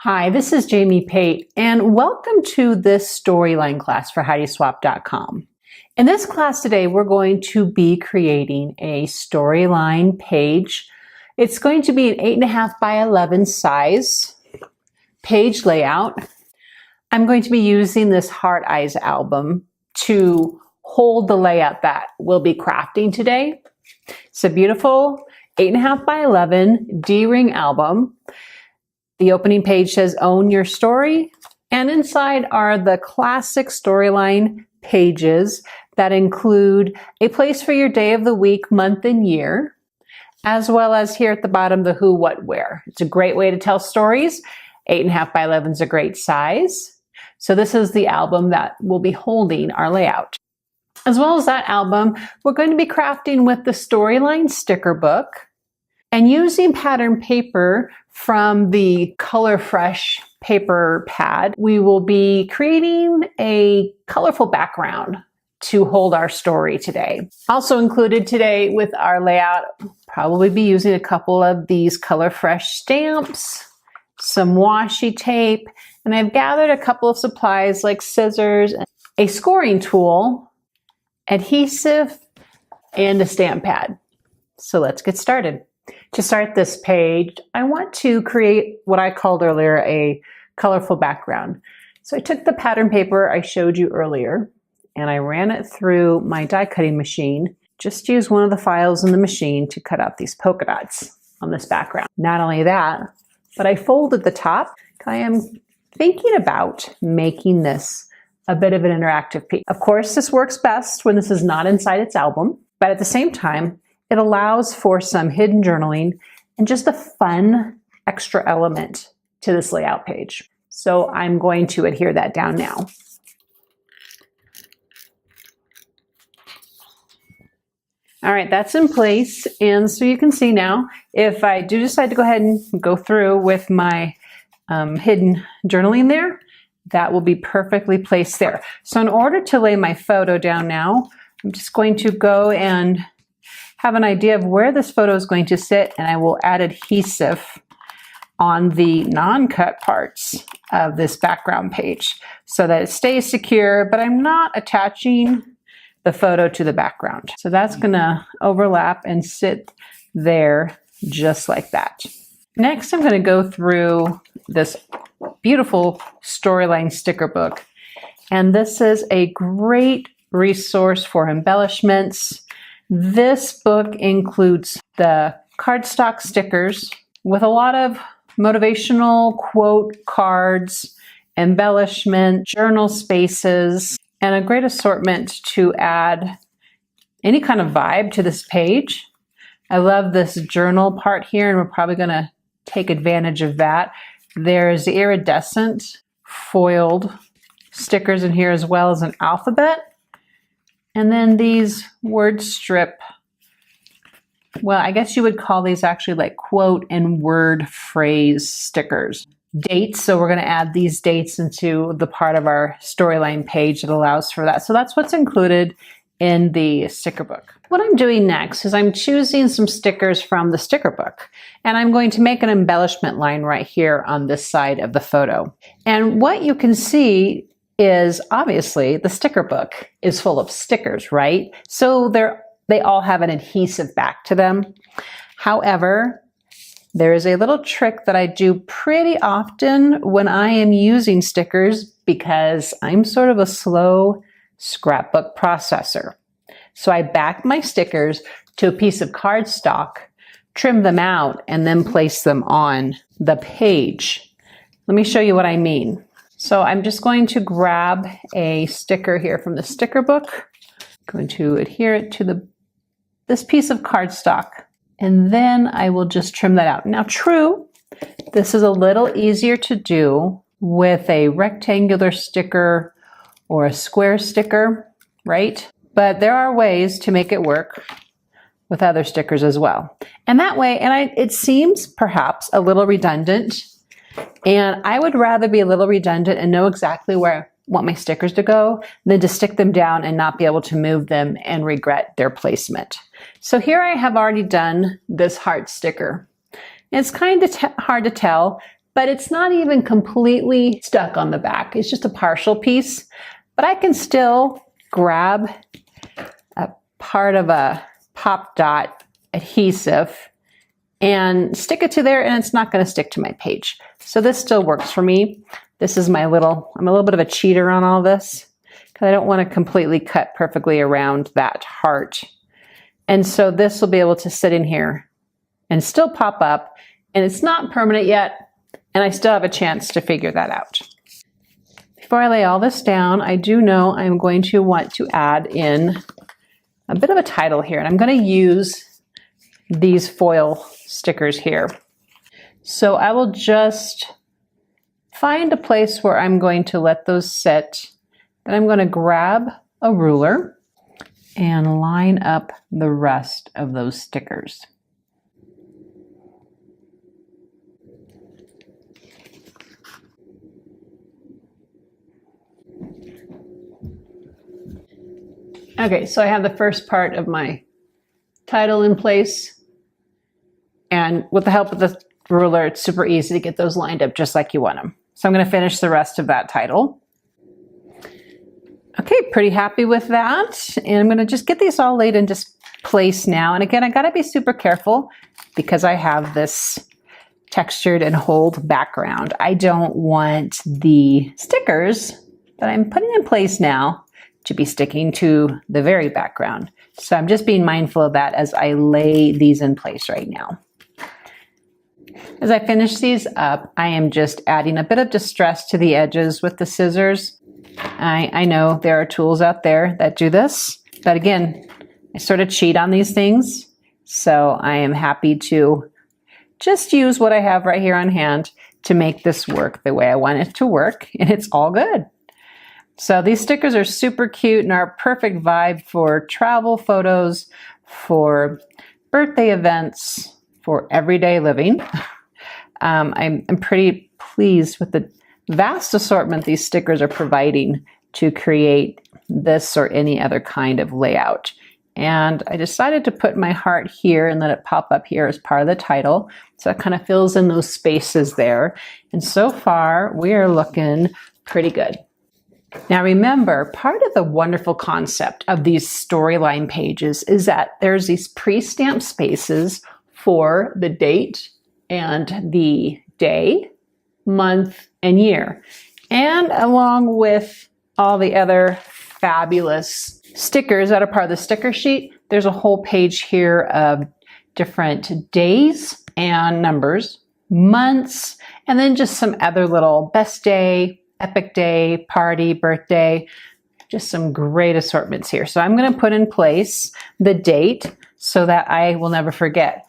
Hi, this is Jamie Pate, and welcome to this storyline class for HeidiSwap.com. In this class today, we're going to be creating a storyline page. It's going to be an 8.5 by 11 size page layout. I'm going to be using this Heart Eyes album to hold the layout that we'll be crafting today. It's a beautiful 8.5 by 11 D-ring album. The opening page says Own Your Story, and inside are the classic storyline pages that include a place for your day of the week, month, and year, as well as here at the bottom, the who, what, where. It's a great way to tell stories. 8.5 by 11 is a great size. So this is the album that will be holding our layout. As well as that album, we're going to be crafting with the storyline sticker book and using pattern paper from the Color Fresh paper pad. We will be creating a colorful background to hold our story today. Also included today with our layout, probably be using a couple of these Color Fresh stamps, some washi tape, and I've gathered a couple of supplies like scissors, a scoring tool, adhesive, and a stamp pad. So let's get started. To start this page, I want to create what I called earlier a colorful background. So I took the pattern paper I showed you earlier and I ran it through my die cutting machine. Just use one of the files in the machine to cut out these polka dots on this background. Not only that, but I folded the top. I am thinking about making this a bit of an interactive piece. Of course, this works best when this is not inside its album, but at the same time, it allows for some hidden journaling and just a fun extra element to this layout page. So I'm going to adhere that down now. All right, that's in place. And so you can see now, if I do decide to go ahead and go through with my hidden journaling there, that will be perfectly placed there. So in order to lay my photo down now, I'm just going to go and have an idea of where this photo is going to sit, and I will add adhesive on the non-cut parts of this background page so that it stays secure, but I'm not attaching the photo to the background. So that's gonna overlap and sit there just like that. Next, I'm gonna go through this beautiful storyline sticker book, and this is a great resource for embellishments. This book includes the cardstock stickers with a lot of motivational quote cards, embellishment, journal spaces, and a great assortment to add any kind of vibe to this page. I love this journal part here, and we're probably going to take advantage of that. There's the iridescent foiled stickers in here as well as an alphabet. And then these word strip, well, I guess you would call these actually like quote and word phrase stickers. Dates, so we're going to add these dates into the part of our storyline page that allows for that. So that's what's included in the sticker book. What I'm doing next is I'm choosing some stickers from the sticker book, and I'm going to make an embellishment line right here on this side of the photo. And what you can see is obviously the sticker book is full of stickers, right? So they all have an adhesive back to them. However, there is a little trick that I do pretty often when I am using stickers because I'm sort of a slow scrapbook processor. So I back my stickers to a piece of cardstock, trim them out, and then place them on the page. Let me show you what I mean. So I'm just going to grab a sticker here from the sticker book. I'm going to adhere it to this piece of cardstock, and then I will just trim that out. Now, true, this is a little easier to do with a rectangular sticker or a square sticker, right? But there are ways to make it work with other stickers as well. And that way, it seems perhaps a little redundant, and I would rather be a little redundant and know exactly where I want my stickers to go than to stick them down and not be able to move them and regret their placement. So here I have already done this heart sticker. It's kind of hard to tell but it's not even completely stuck on the back. It's just a partial piece, but I can still grab a part of a pop dot adhesive and stick it to there, and it's not going to stick to my page. So this still works for me. This is I'm a little bit of a cheater on all this because I don't want to completely cut perfectly around that heart. And so this will be able to sit in here and still pop up, and it's not permanent yet, and I still have a chance to figure that out. Before I lay all this down, I do know I'm going to want to add in a bit of a title here, and I'm going to use these foil stickers here. So I will just find a place where I'm going to let those sit. Then I'm going to grab a ruler and line up the rest of those stickers. Okay, so I have the first part of my title in place, and with the help of the ruler, it's super easy to get those lined up just like you want them. So I'm going to finish the rest of that title. Okay, pretty happy with that. And I'm going to just get these all laid into place now. And again, I got to be super careful because I have this textured and hold background. I don't want the stickers that I'm putting in place now to be sticking to the very background. So I'm just being mindful of that as I lay these in place right now. As I finish these up, I am just adding a bit of distress to the edges with the scissors. I know there are tools out there that do this, but again, I sort of cheat on these things. So I am happy to just use what I have right here on hand to make this work the way I want it to work, and it's all good. So these stickers are super cute and are a perfect vibe for travel photos, for birthday events, for everyday living. I'm pretty pleased with the vast assortment these stickers are providing to create this or any other kind of layout. And I decided to put my heart here and let it pop up here as part of the title. So it kind of fills in those spaces there. And so far, we are looking pretty good. Now remember, part of the wonderful concept of these storyline pages is that there's these pre-stamped spaces for the date and the day, month, and year. And along with all the other fabulous stickers that are part of the sticker sheet, there's a whole page here of different days and numbers, months, and then just some other little best day, epic day, party, birthday, just some great assortments here. So I'm going to put in place the date so that I will never forget.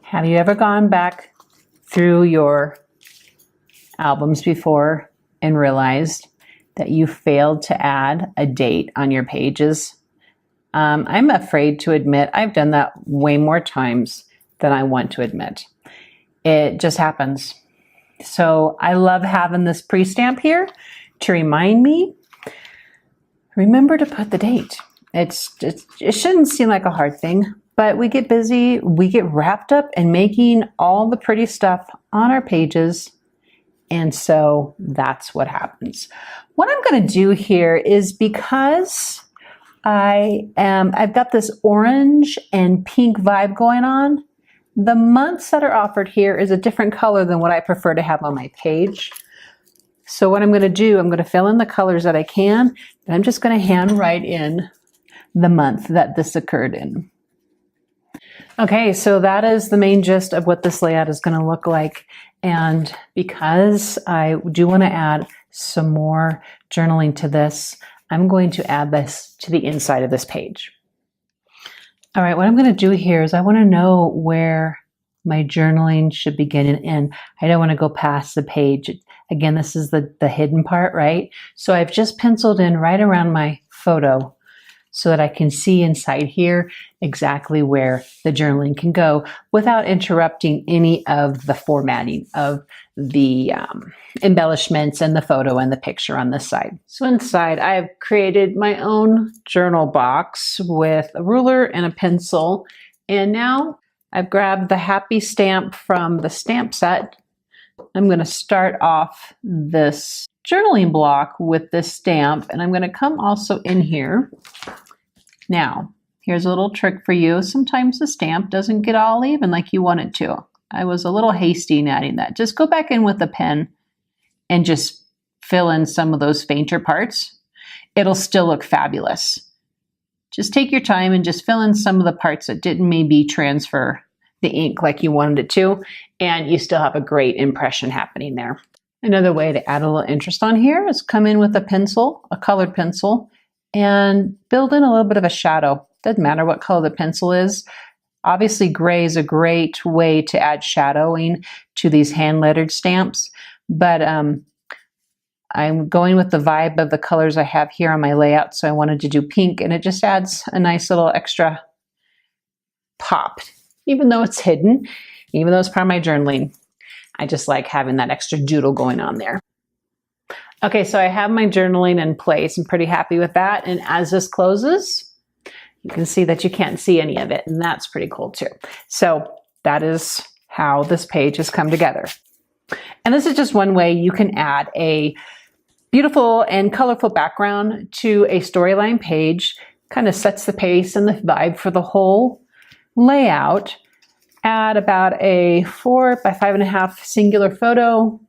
Have you ever gone back through your albums before and realized that you failed to add a date on your pages? I'm afraid to admit I've done that way more times than I want to admit. It just happens. So I love having this pre-stamp here to remind me, remember to put the date. It shouldn't seem like a hard thing, but we get busy, we get wrapped up in making all the pretty stuff on our pages, and so that's what happens. What I'm going to do here is, because I've got this orange and pink vibe going on, the months that are offered here is a different color than what I prefer to have on my page. So what I'm going to do, I'm going to fill in the colors that I can, and I'm just going to hand write in the month that this occurred in. Okay, so that is the main gist of what this layout is going to look like. And because I do want to add some more journaling to this, I'm going to add this to the inside of this page. All right, what I'm going to do here is I want to know where my journaling should begin and end. I don't want to go past the page. Again, this is the hidden part, right? So I've just penciled in right around my photo so that I can see inside here exactly where the journaling can go without interrupting any of the formatting of the embellishments and the photo and the picture on this side. So inside, I've created my own journal box with a ruler and a pencil. And now I've grabbed the happy stamp from the stamp set. I'm going to start off this journaling block with this stamp, and I'm going to come also in here. Now, here's a little trick for you. Sometimes the stamp doesn't get all even like you want it to. I was a little hasty in adding that. Just go back in with a pen and just fill in some of those fainter parts. It'll still look fabulous. Just take your time and just fill in some of the parts that didn't maybe transfer the ink like you wanted it to, and you still have a great impression happening there. Another way to add a little interest on here is come in with a pencil, a colored pencil, and build in a little bit of a shadow. Doesn't matter what color the pencil is. Obviously, gray is a great way to add shadowing to these hand-lettered stamps, but I'm going with the vibe of the colors I have here on my layout, so I wanted to do pink, and it just adds a nice little extra pop. Even though it's hidden, even though it's part of my journaling, I just like having that extra doodle going on there. Okay, so I have my journaling in place. I'm pretty happy with that, and as this closes, you can see that you can't see any of it, and that's pretty cool too. So that is how this page has come together. And this is just one way you can add a beautiful and colorful background to a storyline page. Kind of sets the pace and the vibe for the whole layout. Add about a 4 by 5.5 singular photo,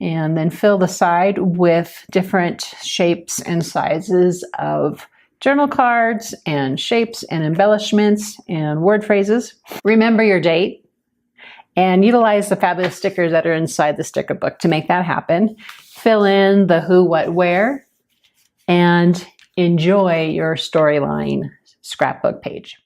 and then fill the side with different shapes and sizes of journal cards and shapes and embellishments and word phrases. Remember your date and utilize the fabulous stickers that are inside the sticker book to make that happen. Fill in the who, what, where, and enjoy your storyline scrapbook page.